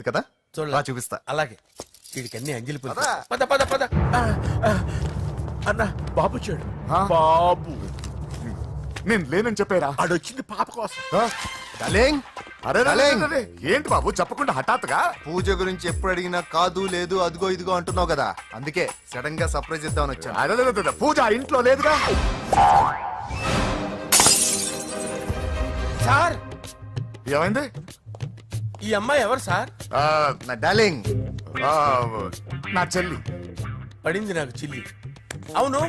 కదా చూడలా చూపిస్తా. అలాగే వీడికన్నీ అంజలి పూలు. పద. పద పద పద. అన్న బాబు వచ్చాడు. బాబు నేను లేనని చెప్పారా? ఆడొచ్చింది పాప కోసం. డార్లింగ్, అరే డార్లింగ్. ఏంటి బాబు చెప్పకుండా హఠాత్తుగా? పూజ గురించి ఎప్పుడు అడిగినా కాదు లేదు అదిగో ఇదిగో అంటున్నావు కదా, అందుకే సడన్ గా సర్ప్రైజ్ ఇద్దామని వచ్చాను. అరే పూజ ఇంట్లో లేదుగా. సార్ ఏమైంది? ఈ అమ్మాయి ఎవరు సార్? నా డార్లింగ్, ఆ, నా చెల్లి. పడింది నాకు చిల్లి. అవును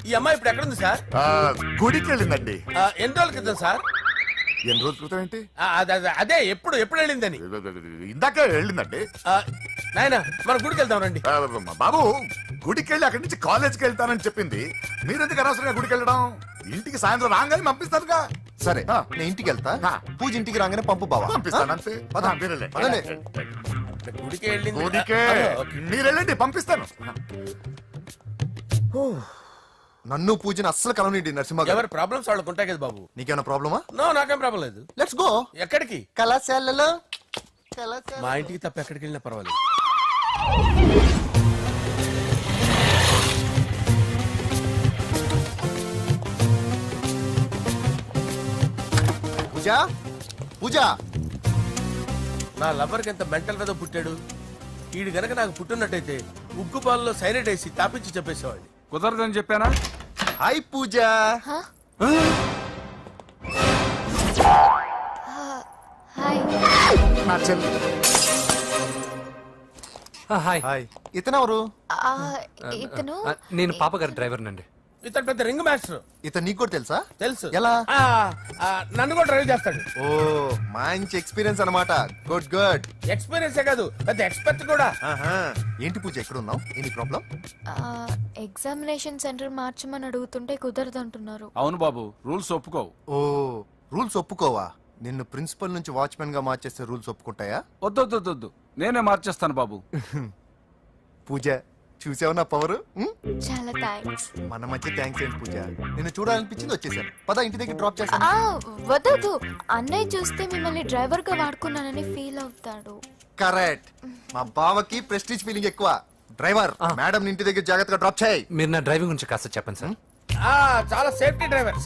ఈ అమ్మాయి ఇప్పుడు ఎక్కడుంది సార్? గుడికి వెళ్ళిందండి. ఎన్ని రోజుల క్రితం సార్? ఎన్ని రోజుల క్రితం ఏంటి? అదే ఎప్పుడు వెళ్ళిందని. ఇందాకే వెళ్ళిందండి. నాయన మన గుడికి వెళ్దాం రండి. బాబు గుడికి వెళ్ళి అక్కడి నుంచి కాలేజ్కి వెళ్తానని చెప్పింది. మీరెందుకు అనవసరంగా గుడికి వెళ్ళడం? ఇంటికి సాయంత్రం రాగానే పంపిస్తానుగా. సరే ఆ. నేను ఇంటికి వెళ్తా, ఆ. పూజ ఇంటికి రాగానే పంపు బావా. పంపిస్తాను అంతే. పద. మీరు వెళ్ళండి. పదండి. గుడికి వెళ్ళింది. గుడికే మీరు వెళ్ళండి, పంపిస్తాను. నన్ను పూజని అస్సలు కలవనిండి నరసింహ గారు. ఎవరి ప్రాబ్లమ్స్ వాళ్ళకు ఉంటాయి కదా బాబు. నీకేమైనా ప్రాబ్లమా? నో నాకేం ప్రాబ్లం లేదు. Let's go. ఎక్కడికి? కళాశాలలో మా ఇంటికి తప్ప ఎక్కడికి వెళ్ళినా పర్వాలేదు. పూజ, పూజ. నా లవర్కి ఎంత మెంటల్ మీద పుట్టాడు. వీడు గనక నాకు పుట్టినట్టయితే ఉగ్గు పాలలో సైనట్ వేసి తాపించి చెప్పేసేవాడిని. కుదరదని చెప్పానా? హాయ్ పూజ. హాయ్. నా చెల్లి. హాయ్. హాయ్. ఇతనెవరు? ఇతను నేను పాప గారి డ్రైవర్ నండి. ఇతను పెద్ద రింగ్ మాస్టర్. ఇతను నీకు కూడా తెలుసా? తెలుసు. ఎలా? నన్ను కూడా డ్రైవ్ చేస్తాడు. ఓ మంచి ఎక్స్పీరియన్స్ అన్నమాట. Good good. ఎక్స్పీరియన్స్ కాదు పెద్ద ఎక్స్పర్ట్ కూడా. ఏంటి పూజ ఎక్కడ ఉన్నావు? Any problem? ఎగ్జామినేషన్ సెంటర్ మార్చమని అడుగుతుంటే కుదరదంటున్నారు. అవును బాబు, రూల్స్ ఒప్పుకోవు. ఓ రూల్స్ ఒప్పుకోవా? నిన్ను ప్రిన్సిపల్ నుంచి వాచ్మెన్ గా మార్చేస్తే రూల్స్ ఒప్పుకుంటాయా? వద్దు, నేనే మార్చేస్తాను బాబు. పూజ చూసావు నా పవర్? చాలా థ్యాంక్స్. మన మధ్య థ్యాంక్స్ ఏంటి పూజ, నిన్ను చూడాలనిపించింది వచ్చేసాను. పద ఇంటి దగ్గర డ్రాప్ చేస్తాను. వద్దు, అన్నయ్య చూస్తే మిమ్మల్ని డ్రైవర్ గా వాడుకున్నానని ఫీల్ అవుతాడు. కరెక్ట్. మా బావకి ప్రెస్టీజ్ ఫీలింగ్ ఎక్కువ. డ్రైవర్ మేడం ఇంటి దగ్గర జాగ్రత్తగా డ్రాప్ చేయి. మీరు నా డ్రైవింగ్ గురించి కాస్త చెప్పండి సార్. చాలా సేఫ్టీ డ్రైవర్.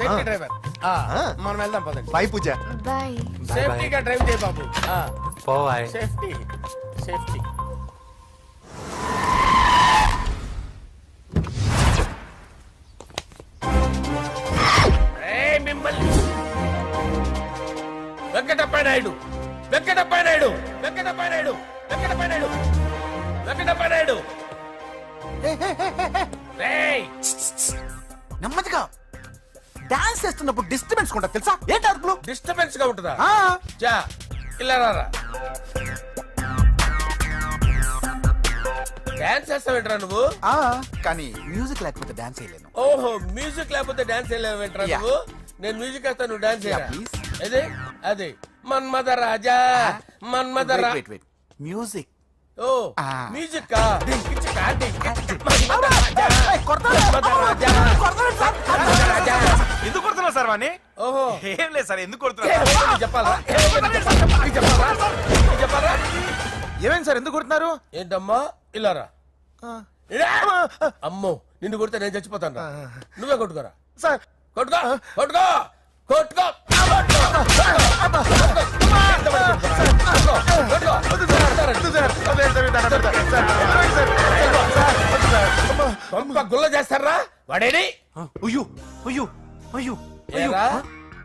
మనం వెళ్దాం పదండి. బై పూజ. బాయ్. సేఫ్టీగా డ్రైవ్ చేయ బాబు. బాయ్. Safety safety. మిమ్మల్ని వెంకటప్ప నాయుడు. నెమ్మదిగా డాన్స్ చేస్తున్నప్పుడు డిస్టర్బెన్స్ ఉంటా తెలుసా? ఏంటి అరుపులు? డిస్టర్బెన్స్ గా ఉంటుందా? చా ఇలా రారా. డాన్స్ చేస్తావేంట్రా నువ్వు? కానీ మ్యూజిక్ లేకపోతే డాన్స్ చేయలేను. ఓహో, మ్యూజిక్ లేకపోతే డాన్స్ చేయలేవేంట్రా నువ్వు? నేను మ్యూజిక్ వేస్తా, నువ్వు డాన్స్ చేయరా? అదే అదే మన్మద రాజా. మ్యూజిక్. ఓ మ్యూజిక్ ఎందుకు కొడుతున్నా సార్ వాణ్ణి? ఓహో ఏం లేదు సార్, ఎందుకు కొడుతున్నా చెప్పాలా? ఏమైంది సార్, ఎందుకు కొడుతున్నారు? ఏంటమ్మా ఇలారా. అమ్మో నిన్ను కొడితే నేను చచ్చిపోతాను. నువ్వే కొట్టుకోరా సార్. కొట్టుకో కొట్టుకో కొట్టుకో. గుల్ల చేస్తారా వాడేడి?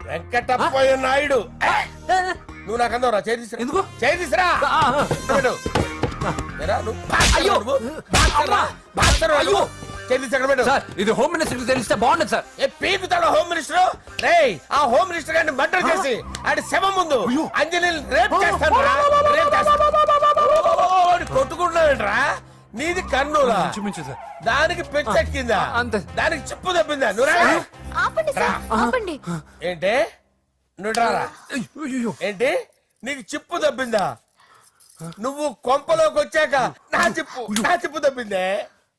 వెంకటప్పయ్య నాయుడు. నువ్వు నాకు అందవరా చేసిరా. ఇది హోమ్ మినిస్టర్ తెలిస్తే బాగుండదు సార్. పీకుతాడు హోమ్ మినిస్టర్. ఆ హోమ్ మినిస్టర్ గారిని మర్డర్ చేసి ఆడి శవం ముందు అంజలి రేప్ చేస్తాను. కొట్టుకుంటున్నావేంట్రా? నీది కన్నులా? దానికి పెచ్చెక్కిందా? దానికి చిప్పు తప్పిందా? ఆపండి. ఏంటి నువ్వు రారా? ఏంటి నీకు చిప్పు తప్పిందా? నువ్వు కొంపలోకి వచ్చాక నా చిప్పు తప్పిందే.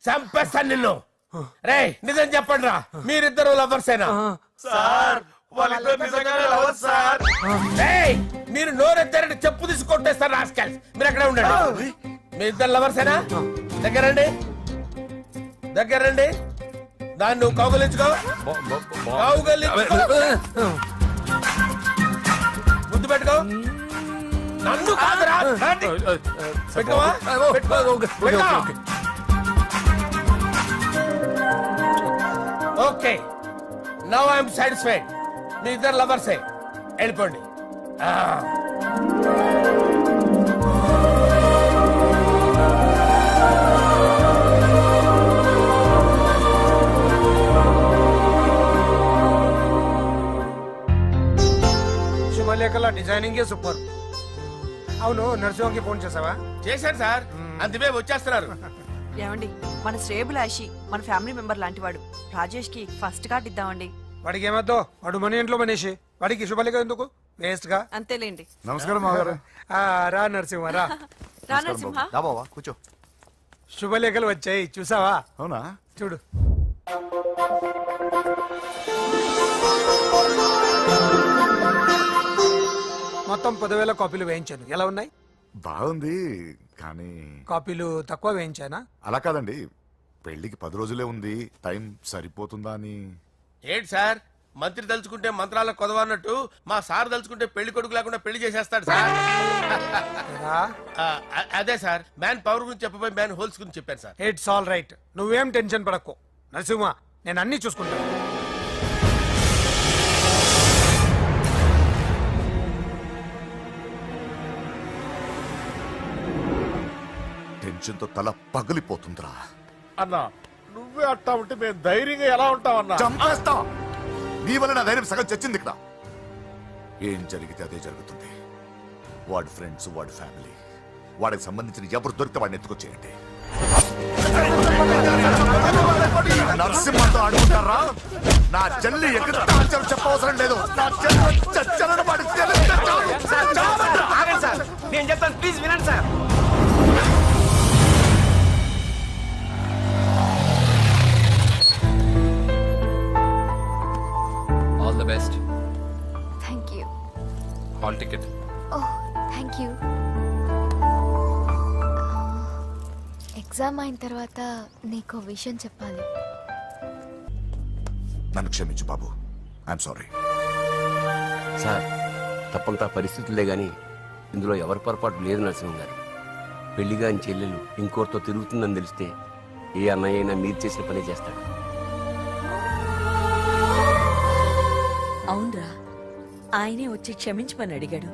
చంపేస్తాను నిన్ను. రేయ్ నిజం చెప్పండి రా, మీరిద్దరు లవర్సేనా? సార్ వాళ్ళిద్దరు నిజంగానే లవర్స్ సార్. రేయ్ మీరు నోరెత్తారంటే చెప్పు తీసి కొట్టేస్తారు రాస్కల్స్. మీరు అక్కడే ఉండండి. మీ ఇద్దరు లవర్సేనా? దగ్గరండి, దగ్గరండి. దాన్ని నువ్వు కౌగలించుకో, కౌగలించుకో, ముద్దు పెట్టుకో. నన్ను కాదురా, పెట్టుకోవా? Okay, now I'm satisfied. మీ ఇద్దరు లవర్సే, వెళ్ళిపోండి. శుభలేఖల డిజైనింగ్ సూపర్. అవును, నర్సింహకి ఫోన్ చేసావా? చేశాను సార్, అందుకే వచ్చేస్తున్నారు. ఏమండి, మన శ్రేయబులాషి మన ఫ్యామిలీ మెంబర్ లాంటి వాడు. రాజేష్ కి ఫస్ట్ కార్డ్ ఇద్దామండి. వాడికి ఏమద్దో, వాడు మన ఇంట్లో మనిషి, వాడికి శుభలేఖ ఎందుకు వేస్ట్ గా. అంతేలేండి. నమస్కారం మామగారు. రా నరసింహ రా. రా నరసింహ. దా బావా కూర్చో. శుభలేఖలు వచ్చాయి, చూసావా? అవునా? చూడు. మొత్తం 10,000 కాపీలు వేయించాను. ఎలా ఉన్నాయి? బాగుంది, కానీ కాపీలు తక్కువ వేయించానా? అలా కాదండి, పెళ్లికి 10 రోజులే ఉంది, టైం సరిపోతుందా అని. ఏంటి సార్, మంత్రి తలుచుకుంటే మంత్రాలకు కొదవన్నట్టు మా సార్ తలుచుకుంటే పెళ్లి కొడుకు లేకుండా పెళ్లి చేసేస్తాడు సార్. రా. అదే సార్, మ్యాన్ పవర్ గురించి చెప్పబోయి మ్యాన్ హోల్స్ గురించి చెప్పాను సార్. ఇట్స్ ఆల్ రైట్, నువ్వేం టెన్షన్ పడకు నరసింహ, నేను అన్ని చూసుకుంటాను. టెన్షన్ తో తల పగిలిపోతుందిరా. అన్నా నువ్వే అట్టా ఉంటే మేము ధైర్యంగా ఎలా ఉంటామన్నా? చంపేస్తా. నీ వల్ల నా ధైర్యం సగం చచ్చింది ఇక్కడ. ఏం జరిగితే అదే జరుగుతుంది. వాడి ఫ్రెండ్స్, వాడి ఫ్యామిలీ, వాడికి సంబంధించిన ఎవరు దొరికితే వాడిని ఎత్తుకొచ్చేయండి. నరసింహతో ఆడుకుంటారా? నా చెల్లి ఎక్కడ చెప్పవసరం లేదు. నా చెల్లి చచ్చలను వాడి నేను చెప్తాను, ప్లీజ్ వినండి sir. All the best. Thank you. Hall ticket. Oh thank you. Exam అయిన తర్వాత నీకు విషయం చెప్పాలి. నన్ను క్షమించు బాబు, ఐఎమ్ సారీ. సార్, తప్పంతా పరిస్థితులే గాని ఇందులో ఎవరి పొరపాటు లేదు నరసింహ గారు. పెళ్లిగా చెల్లెలు ఇంకోరితో తిరుగుతుందని తెలిస్తే ఏ అన్నయ్య అయినా మీరు చేసిన పనే చేస్తాడు. అవునరా, ఆయనే వచ్చి క్షమించమని అడిగాడు.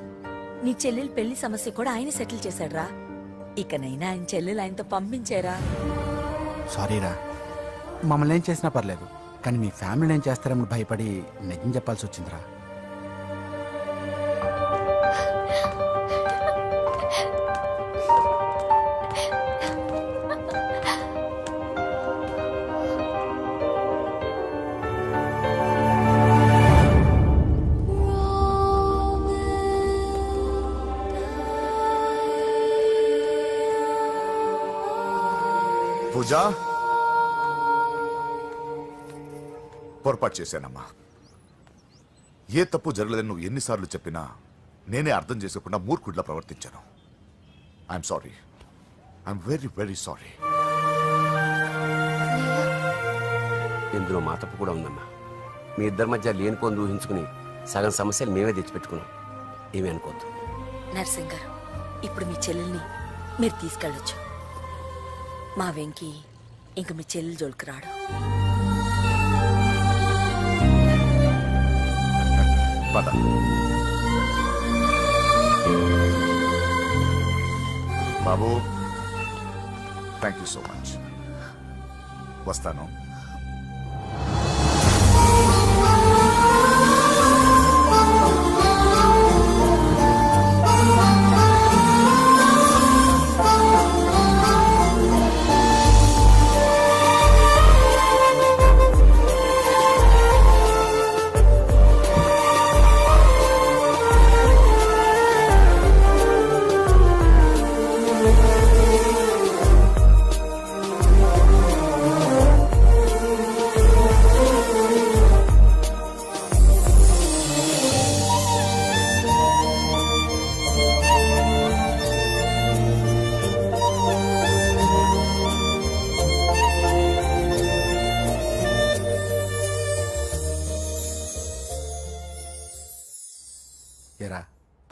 నీ చెల్లెలు పెళ్లి సమస్య కూడా ఆయన సెటిల్ చేశాడ్రా. ఇకనైనా ఆయన చెల్లెలు ఆయనతో పంపించారా? సారీరా, మమ్మల్ని ఏం చేసినా పర్లేదు, కానీ మీ ఫ్యామిలీని ఏం చేస్తారని భయపడి నిజం చెప్పాల్సి వచ్చిందిరా. పూజా, పొరపాటు చేశానమ్మా. ఏ తప్పు జరగలేదని నువ్వు ఎన్నిసార్లు చెప్పినా నేనే అర్థం చేసుకోకుండా మూర్ఖుడిలా ప్రవర్తించాను. I'm sorry, I'm very very sorry. ఇందులో మా తప్పు కూడా ఉందమ్మా. మీ ఇద్దరి మధ్య లేనిపోని ఊహించుకుని సగం సమస్యలు మేమే తెచ్చిపెట్టుకున్నాం. ఏమీ అనుకోవద్దు. నర్సింగ్ గారు, ఇప్పుడు మీ చెల్లెల్ని మీరు తీసుకెళ్ళొచ్చు. మా వెంకీ ఇంక మీ చెల్లెలు జోలికి రాడు. పద. బాబు, థ్యాంక్ యూ సో మచ్. వస్తాను.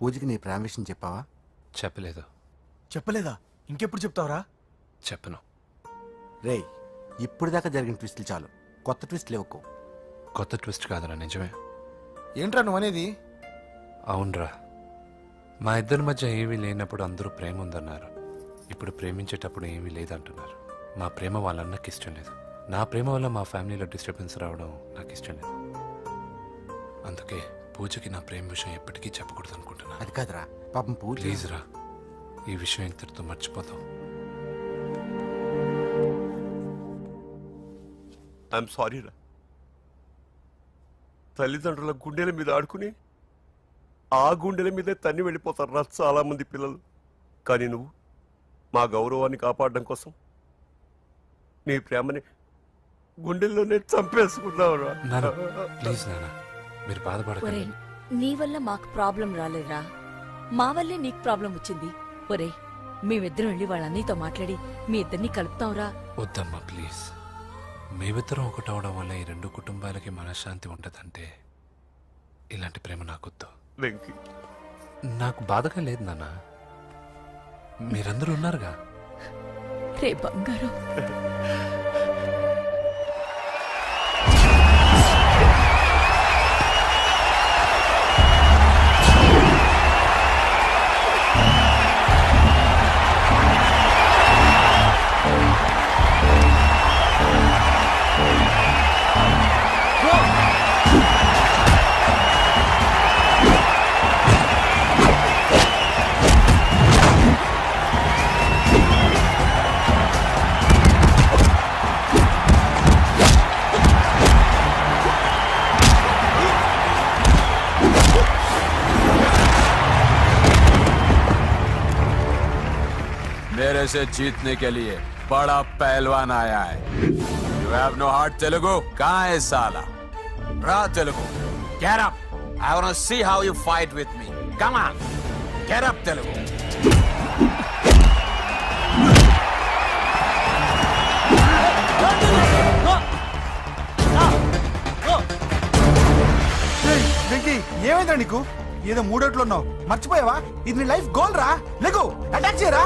పూజకి నీ ప్రేమ విషయం చెప్పావా? చెప్పలేదు. చెప్పలేదా? ఇంకెప్పుడు చెప్తావరా? చెప్పను. రేయ్, ఇప్పుడు దాకా జరిగిన ట్విస్టులు చాలు, కొత్త ట్విస్ట్ లేవుకో. కొత్త ట్విస్ట్ కాదురా, నిజమే. ఏంట్రా నువ్వు అనేది? అవునరా, మా ఇద్దరి మధ్య ఏమీ లేనప్పుడు అందరూ ప్రేమ ఉందన్నారు. ఇప్పుడు ప్రేమించేటప్పుడు ఏమీ లేదంటున్నారు. మా ప్రేమ వాళ్ళన్నకి ఇష్టం లేదు. నా ప్రేమ వల్ల మా ఫ్యామిలీలో డిస్టర్బెన్స్ రావడం నాకు ఇష్టం లేదు. అందుకే పూజకి నా ప్రేమ విషయం ఎప్పటికీ చెప్పకూడదు అనుకుంటున్నా. అది కాదురా, పాపం పూజ. ప్లీజ్ రా, ఈ విషయం ఇంతటితో మర్చిపోతాం. ఐఎమ్ సారీ రా. తల్లిదండ్రుల గుండెల మీద ఆడుకుని ఆ గుండెల మీదే తన్ని వెళ్ళిపోతారు రా చాలా మంది పిల్లలు. కానీ నువ్వు మా గౌరవాన్ని కాపాడడం కోసం నీ ప్రేమని గుండెల్లోనే చంపేసుకున్నావురా. నాన్న ప్లీజ్ నాన్న, మీరు బాధపడకండి. ఒరేయ్, నీ వల్ల మాకు ప్రాబ్లం రాలేదురా, మా వల్లే నీకు ప్రాబ్లం వచ్చింది. ఒరేయ్, మేమిద్దరం వెళ్ళి వాళ్ళ అన్నయ్యతో మాట్లాడి మీ ఇద్దరిని కలుపుతాంరా. వద్దమ్మా ప్లీజ్. మేమిద్దరం ఒకటవడం వల్ల ఈ రెండు కుటుంబాలకి మనశ్శాంతి ఉంటదంటే ఇలాంటి ప్రేమ నాకొద్దు. వెంకీ, నాకు బాధగా లేదు నాన్న, మీరందరూ ఉన్నారుగా. రే బంగారం. मेरे से जीतने के लिए बड़ा पहलवान आया है. You have no heart, Telugu? कहाँ है साला? Ra Telugu. Get up. I want to see how you fight with me. Come on. Get up, Telugu. Venky, ఏమైందా నీకు? ఏదో మూడోట్లో ఉన్నావు, మర్చిపోయావా? ఇది నీ లైఫ్ గోల్ రా. లేకు, అటాక్ చేయరా.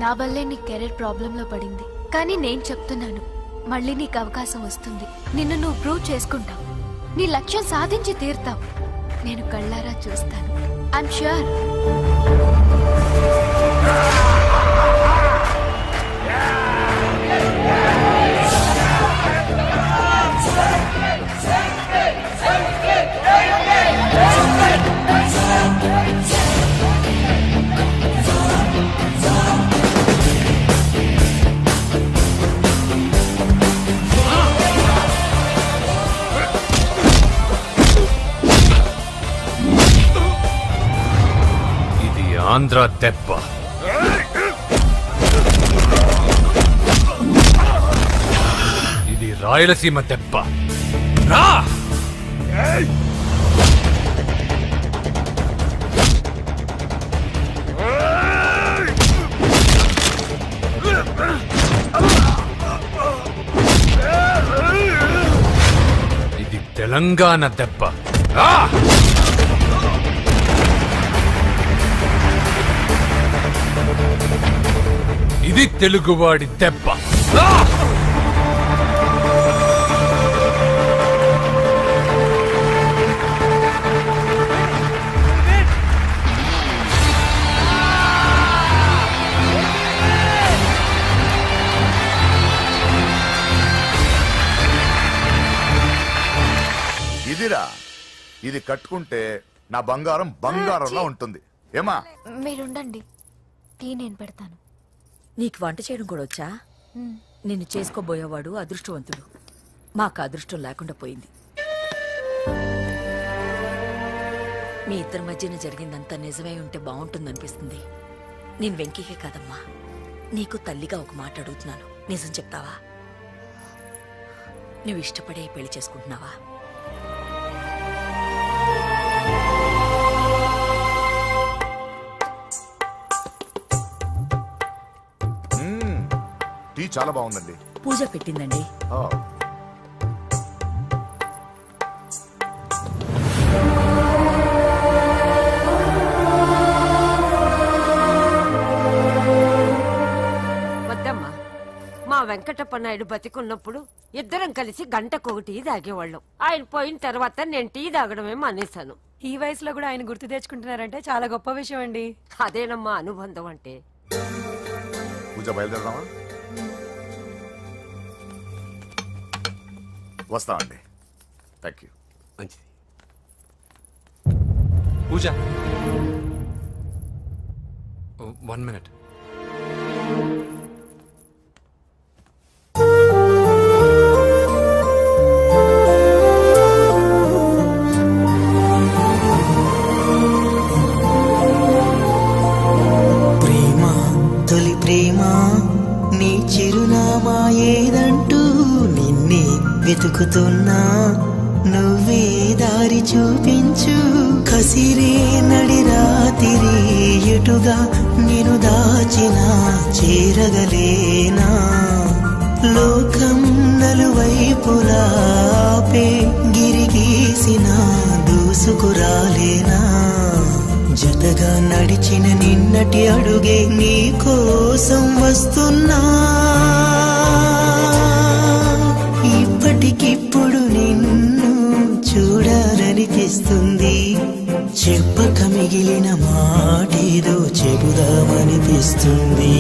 నా వల్లే నీ కెరీర్ ప్రాబ్లంలో పడింది. కానీ నేను చెప్తున్నాను, మళ్ళీ నీకు అవకాశం వస్తుంది. నిన్ను నువ్వు ప్రూవ్ చేసుకుంటావు. నీ లక్ష్యం సాధించి తీరుతావు. నేను కళ్ళారా చూస్తాను. I'm sure. ఆంధ్ర దెబ్బ, ఇది రాయలసీమ దెబ్బ. రా! ఇది తెలంగాణ దెబ్బ. రా! ఇది తెలుగువాడి దెబ్బ. ఇదిరా, ఇది కట్టుకుంటే నా బంగారం బంగారంలో ఉంటుంది. ఏమా? మీరుండండి, టీ నేను పెడతాను. నీకు వంట చేయడం కూడా వచ్చా? నిన్ను చేసుకోబోయేవాడు అదృష్టవంతుడు. మాకు అదృష్టం లేకుండా పోయింది. మీ ఇద్దరి మధ్యన జరిగిందంతా నిజమై ఉంటే బాగుంటుందనిపిస్తుంది. నేను వెంకీకే కాదమ్మా, నీకు తల్లిగా ఒక మాట అడుగుతున్నాను. నిజం చెప్తావా? నువ్వు ఇష్టపడే పెళ్లి చేసుకుంటున్నావా? టీ చాలా బాగుందండి. పూజ పెట్టిందండి. వద్దమ్మా, మా వెంకటప్ప నాయుడు బతికున్నప్పుడు ఇద్దరం కలిసి గంటకొక టీ తాగేవాళ్ళం. ఆయన పోయిన తర్వాత నేను టీ తాగడమే మానేశాను. ఈ వయసులో కూడా ఆయన గుర్తు తెచ్చుకుంటున్నారంటే చాలా గొప్ప విషయం అండి. అదేనమ్మా అనుబంధం అంటే. పూజ బయలుదేరదామా? వస్తామండి. Thank you. మంచిది. పూజ 1 minute. ప్రేమ తొలి ప్రేమ నీ చిరునామా ఏదంటూ నిన్నే వెతుకుతున్నా, నువ్వే దారి చూపించు. కసిరే నడి రాతిరి ఎటుగా నేను దాచినా చేరగలేనా? లోకం నలువైపులాపే గిరిగీసిన దూసుకురాలేనా? జతగా నడిచిన నిన్నటి అడుగే నీ కోసం వస్తున్నా, ఇప్పటికిప్పుడు నిన్ను చూడాలనిపిస్తుంది. చెప్పక మిగిలిన మాటేదో చెబుదామనిపిస్తుంది.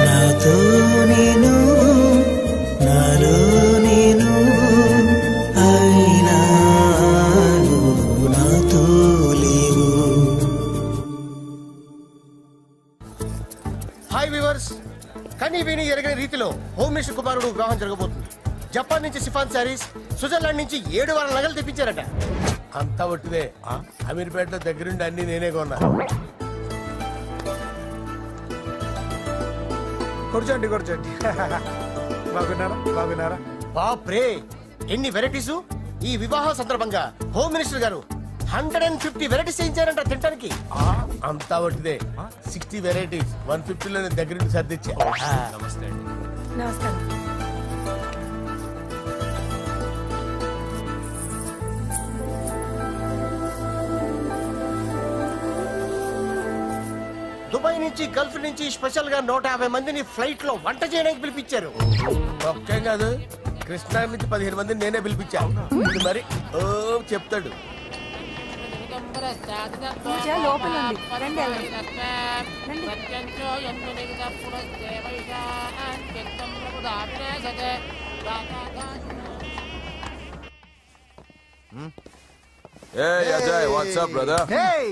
నాతో నేను, నాలో నేను, అయినా నువ్వు నాతో లేవు. హాయ్ వ్యూవర్స్, కనీ విని ఎరగని రీతిలో హోమ్ మినిస్టర్ కుమారుడు వివాహం జరగబోతుంది. జపాన్ నుంచి సిఫాన్ శారీస్, స్విట్జర్లాండ్ నుంచి 7 వారాల నగలు తెప్పించారట. అంతా ఒట్టిదే. అమీర్పేటలో దగ్గరుండి అన్ని నేనే కొన్నా. కూర్చోండి కూర్చోండి. బాగున్నారా? బాగున్నారా? బాప్రే, ఎన్ని వెరైటీస్! ఈ వివాహ సందర్భంగా హోమ్ మినిస్టర్ గారు 150 వెరైటీస్ చేయించారంట తినడానికి. అంతా ఒట్టిదే. 60 వెరైటీస్ 150లో నేను దగ్గరుండి సర్దిచ్చా. నమస్తే అండి. నమస్కారం. దుబాయ్ నుంచి గల్ఫ్ నుంచి స్పెషల్ గా 150 మందిని ఫ్లైట్ లో వంట చేయడానికి పిలిపించారు. ఒక్కేం కాదు, కృష్ణా నుంచి 15 మందిని నేనే పిలిపించాను. మరి ఓ చెప్తాడు. పూజ లోపల ఉంది. రండి వెళ్దాం. రండి. Hey Ajay, what's up, brother? Hey,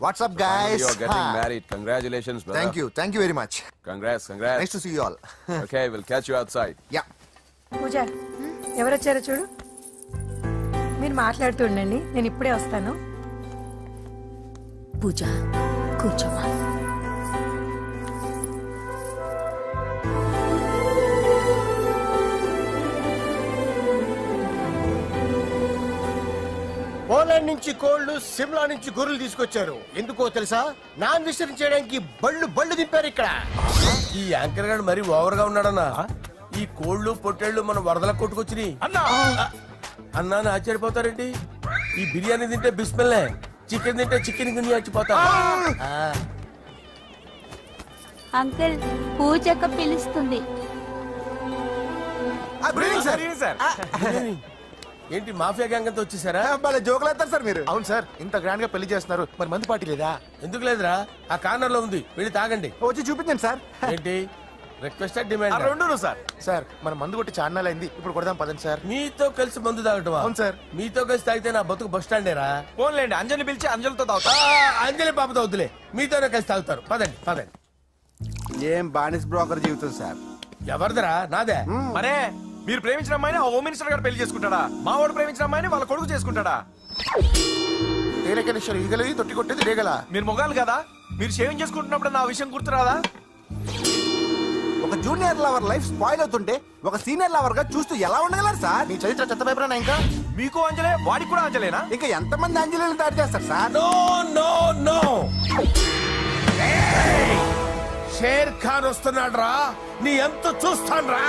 what's up, guys? You're getting married. Congratulations, brother. Thank you very much. Congrats. Nice to see you all. Okay, we'll catch you outside. Yeah. పూజ ఎవరొచ్చారో చూడు. మీరు మాట్లాడుతూ ఉండండి, నేను ఇప్పుడే వస్తాను. పూజ కూర్చోమా. పోలాండ్ నుంచి కోళ్లు, సిమ్లా నుంచి గొర్రెలు తీసుకొచ్చారు. ఎందుకో తెలుసా? నాన్ విసిరింగ్ చేయడానికి బళ్ళు దింపారు ఇక్కడ. ఈ యాంకర్ గారు మరి ఓవర్ గా ఉన్నాడన్నా. ఈ కోళ్లు పొట్టేళ్లు మన వరదలకు కొట్టుకొచ్చినాయి అన్నా. ఆశ్చర్యపోతారేంటి? ఈ బిర్యానీ తింటే బిస్మిల్లే, చికెన్ తింటే చికెన్ గిన్నె చచ్చిపోతా. అంకుల్, పూజక్క పిలుస్తుంది. ఏంటి మాఫియా గ్యాంగ్ అంతా వచ్చేసారా? జోకులు వేస్తారు సార్ మీరు. అవును సార్, ఇంత గ్రాండ్ గా పెళ్లి చేస్తున్నారు, మరి మందు పార్టీ లేదా? ఎందుకు లేదురా, ఆ కార్నర్ లో ఉంది, వెళ్ళి తాగండి. వచ్చి చూపించండి సార్. ఏంటి రిక్వెస్ట్ డిమాండ్? రెండు సార్. సార్ మన మందు కొట్టి చాన్నాలు అయింది, ఇప్పుడు కొడదాం పదండి సార్. మీతో కలిసి మందు తాగటం? అవును సార్. మీతో కలిసి తాగితే నా బతుకు బస్ స్టాండేరా? ఫోన్లేండి, అంజలి పిలిచి అంజలితో తాగుతా. అంజలి పాపతో వద్దులే, మీతోనే కలిసి తాగుతారు. పదండి పదండి. ఏం బానిస్ బ్రోకర్ జీవితం సార్. ఎవరిదరా? నాదే. మరే మీరు ప్రేమించిన అమ్మాయిని ఆ హోమ్ మినిస్టర్ గారు పెళ్లి చేసుకుంటాడా? మా వాడు ప్రేమించిన అమ్మాయిని వాళ్ళ కొడుకు చేసుకుంటాడా? తేలికనేశ్వరు ఈగలది తొట్టి కొట్టేది రేగల. మీరు మొగాలు కదా, మీరు షేవింగ్ చేసుకుంటున్నప్పుడు నా విషయం గుర్తురాదా? ఒక జూనియర్ లవర్ లైఫ్ స్పాయిల్ అవుతుంటే ఒక సీనియర్ లవర్ గా చూస్తూ ఎలా ఉండగలరు సార్? మీ చరిత్ర చెత్త పేపరేనా? ఇంకా మీకు అంజలే, వాడికి కూడా అంజలేనా? ఇంకా ఎంతమంది అంజలిని తయారు చేస్తారు sir? No no no, Sher Khan వస్తున్నాడు రా, నీ ఎంత చూస్తాను రా.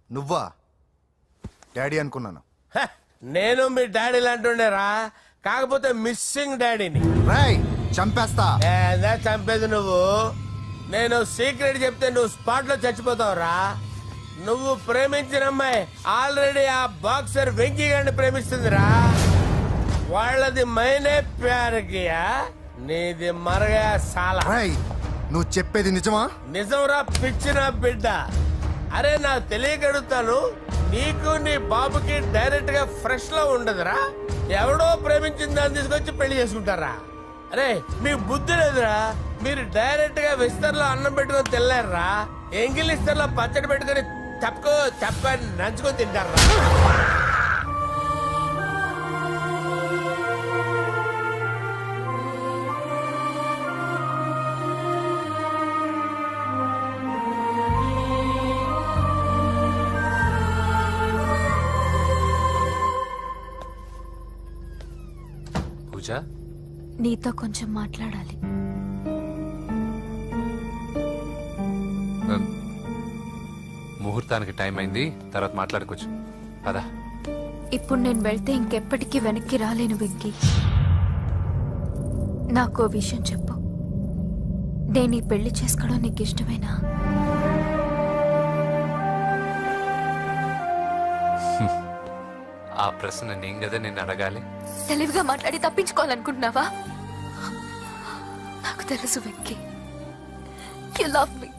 నువ్వా? డాడీ అనుకున్నాను. నేను మీ డాడీ లాంటి కాకపోతే మిస్సింగ్ డాడీని. రాయ్ చంపేస్తా. చంపేది నువ్వు. నేను సీక్రెట్ చెప్తే నువ్వు స్పాట్ లో చచ్చిపోతావురా. నువ్వు ప్రేమించిన అమ్మాయి ఆల్రెడీ ఆ బాక్సర్ వెంకీ గారిని ప్రేమిస్తుందిరా. వాళ్ళది మైనే ప్యార్ కియా, నీది మరగా సాలా. నువ్వు చెప్పేది నిజమా? నిజంరా పిచ్చిన బిడ్డ. అరే నాకు తెలియగడుగుతాను, నీకు నీ బాబుకి డైరెక్ట్ గా ఫ్రెష్ లో ఉండదురా. ఎవడో ప్రేమించిన దాన్ని తీసుకొచ్చి పెళ్లి చేసుకుంటారా? అరే మీకు బుద్ధి లేదురా. మీరు డైరెక్ట్ గా విస్తర్లో అన్నం పెట్టుకొని తినలేరురా. ఎంగిలిస్తర్లో పచ్చడి పెట్టుకొని తప్పుకో నంచుకొని తింటారా? పూజ, నీతో కొంచెం మాట్లాడాలి. ముహూర్తానికి టైం అయింది, తర్వాత మాట్లాడుకోవచ్చు. పదా. ఇప్పుడు నేను వెళ్తే ఇంకెప్పటికీ వెనక్కి రాలేను వెంకీ. నాకు ఓ విషయం చెప్పు. నేను ఈ పెళ్లి చేసుకోవడం నీకు ఇష్టమేనా? ఆ ప్రశ్న నేను కదా నిన్ను అడగాలి. తెలివిగా మాట్లాడి తప్పించుకోవాలనుకుంటున్నావా? నాకు తెలుసు వెంకీ, యు లవ్ మీ.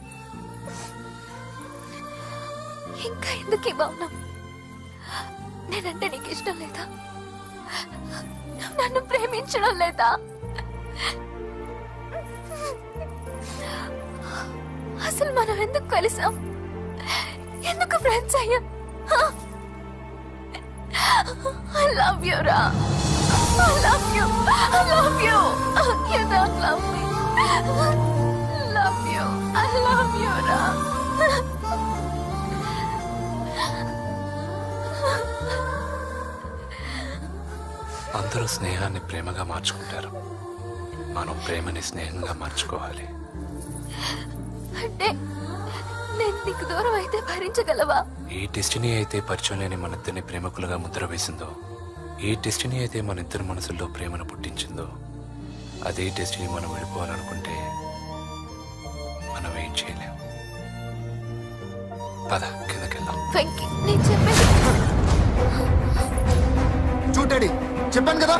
ఇంకా ఎందుకు ఈ మౌనం? నేనంటే నీకు ఇష్టం లేదా? నన్ను ప్రేమించడం లేదా? అసలు మనం ఎందుకు కలిసాం? ఎందుకు ఫ్రెండ్స్ అయ్యాం? I love you, Ra. I love you. I love you. You don't love me. Love you. I love you, Ra. అందరూ స్నేహాన్ని ప్రేమగా మార్చుకుంటారు, మనం ప్రేమని స్నేహంగా మార్చుకోవాలి. అంటే నేను నీకు దూరం అయితే భరించగలవా? ఏ డెస్టినీ అయితే పరిచయం లేని మన ఇద్దరిని ప్రేమకులుగా ముద్ర వేసిందో, ఏ డెస్టినీ అయితే మన ఇద్దరి మనసుల్లో ప్రేమను పుట్టించిందో, అదే డెస్టినీ మనం విడిపోవాలనుకుంటే మనం ఏం చేయలేం. పద కిందకెళ్దాం. చూడండి, చెప్పాను కదా.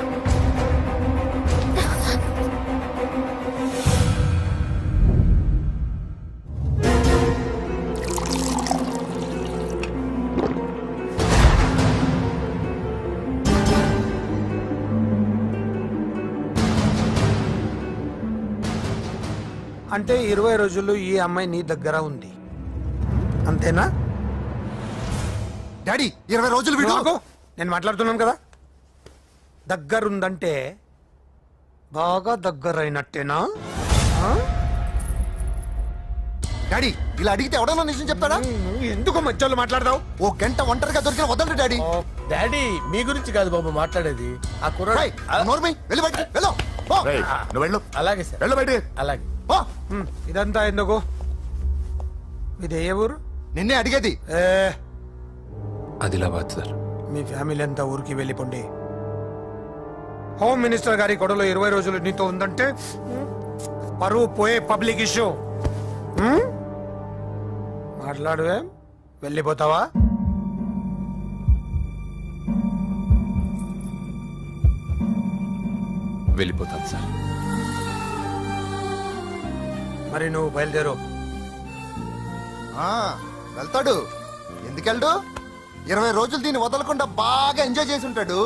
అంటే 20 రోజుల్లో ఈ అమ్మాయి నీ దగ్గర ఉంది, అంతేనా? డాడీ 20 రోజులు వీడు. నేను మాట్లాడుతున్నాను కదా. దగ్గరుందంటే బాగా దగ్గరైనట్టేనా? డాడీ ఇలా అడిగితే ఎవడన్నా నిజం చెప్తాడా? ఎందుకు మధ్యలో మాట్లాడదావు? ఓ గంట ఒంటరిగా దొరికిన వదలరు డాడీ. డాడీ మీ గురించి కాదు బాబు మాట్లాడేది. ఆ కుర్రాడు వెళ్ళి బయటికి వెళ్ళు. అలాగే సార్, వెళ్ళు బయటికి. అలాగే. ఇదంతా ఎందుకు? ఇది ఏ ఊరు? నిన్నే అడిగేది. ఆదిలాబాద్ సార్. మీ ఫ్యామిలీ అంతా ఊరికి వెళ్ళిపోండి. హోమ్ మినిస్టర్ గారి గొడవలో 20 రోజులు నీతో ఉందంటే పరువు పోయే పబ్లిక్ ఇష్యూ. మాట్లాడువే. వెళ్ళిపోతావా? వెళ్ళిపోతాను సార్. మరి నువ్వు బయలుదేరు. వెళ్తాడు. ఎందుకెళ్ళడు? 20 రోజులు దీన్ని వదలకుండా బాగా ఎంజాయ్ చేసి ఉంటాడు.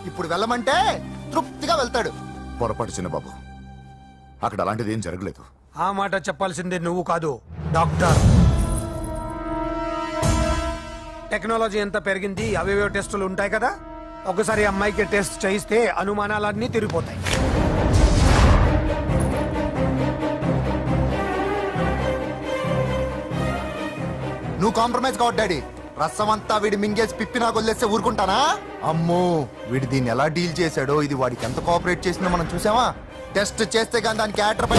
ఇప్పుడు వెళ్ళమంటే తృప్తిగా వెళ్తాడు. పొరపాటు చిన్న బాబు, అక్కడ అలాంటిది ఏం జరగలేదు. ఆ మాట చెప్పాల్సిందే నువ్వు కాదు, డాక్టర్. టెక్నాలజీ ఎంత పెరిగింది, అవేవో టెస్టులు ఉంటాయి కదా. ఒకసారి అమ్మాయికి టెస్ట్ చేయిస్తే అనుమానాలన్నీ తిరిగిపోతాయి. నువ్వు కాంప్రమైజ్ కావద్దు డాడీ. రసం అంతా వీడి మింగేసి పిప్పి నాకు వదిలేస్తే ఊరుకుంటానా? అమ్మో, వీడి దీన్ని ఎలా డీల్ చేశాడో, ఇది వాడికి ఎంత కోఆపరేట్ చేసిందో మనం చూసావా? టెస్ట్ చేస్తే కానీ దానికి యాటర్ పై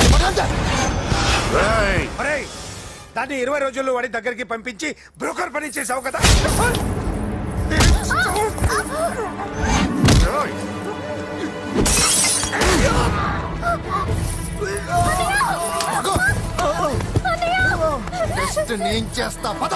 దాన్ని 20 రోజుల్లో వాడి దగ్గరికి పంపించి బ్రోకర్ పని చేసావు కదా. టెస్ట్ నేను చేస్తా. పద.